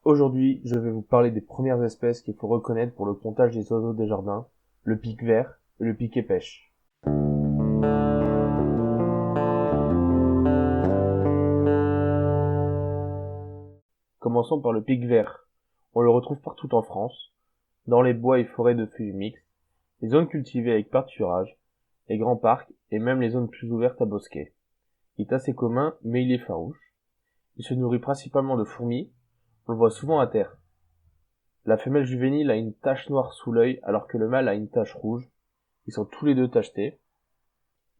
Aujourd'hui, je vais vous parler des premières espèces qu'il faut reconnaître pour le comptage des oiseaux des jardins, le pic vert et le piquet-pêche. Commençons par le pic vert. On le retrouve partout en France, dans les bois et forêts de feuillus mixtes, les zones cultivées avec pâturage, les grands parcs et même les zones plus ouvertes à bosquets. Il est assez commun, mais il est farouche. Il se nourrit principalement de fourmis, on le voit souvent à terre. La femelle juvénile a une tache noire sous l'œil alors que le mâle a une tache rouge. Ils sont tous les deux tachetés.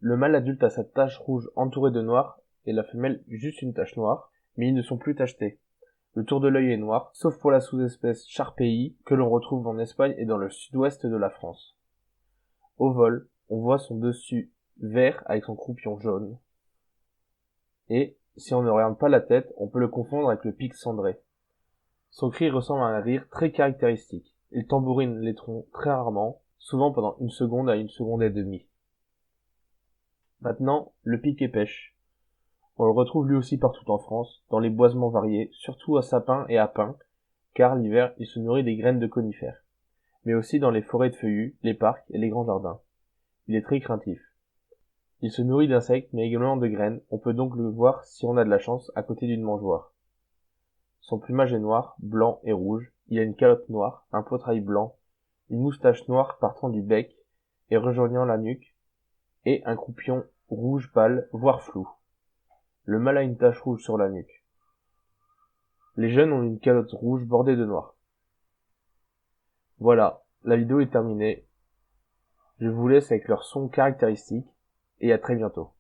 Le mâle adulte a sa tache rouge entourée de noir et la femelle juste une tache noire, mais ils ne sont plus tachetés. Le tour de l'œil est noir, sauf pour la sous-espèce Charpei que l'on retrouve en Espagne et dans le sud-ouest de la France. Au vol, on voit son dessus vert avec son croupion jaune. Et, si on ne regarde pas la tête, on peut le confondre avec le pic cendré. Son cri ressemble à un rire très caractéristique. Il tambourine les troncs très rarement, souvent pendant 1 seconde à 1 seconde et demie. Maintenant, le piquet-pêche. On le retrouve lui aussi partout en France, dans les boisements variés, surtout à sapins et à pins, car l'hiver il se nourrit des graines de conifères, mais aussi dans les forêts de feuillus, les parcs et les grands jardins. Il est très craintif. Il se nourrit d'insectes, mais également de graines, on peut donc le voir si on a de la chance à côté d'une mangeoire. Son plumage est noir, blanc et rouge, il a une calotte noire, un poitrail blanc, une moustache noire partant du bec et rejoignant la nuque, et un croupion rouge pâle, voire flou. Le mâle a une tache rouge sur la nuque. Les jeunes ont une calotte rouge bordée de noir. Voilà, la vidéo est terminée. Je vous laisse avec leur son caractéristique et à très bientôt.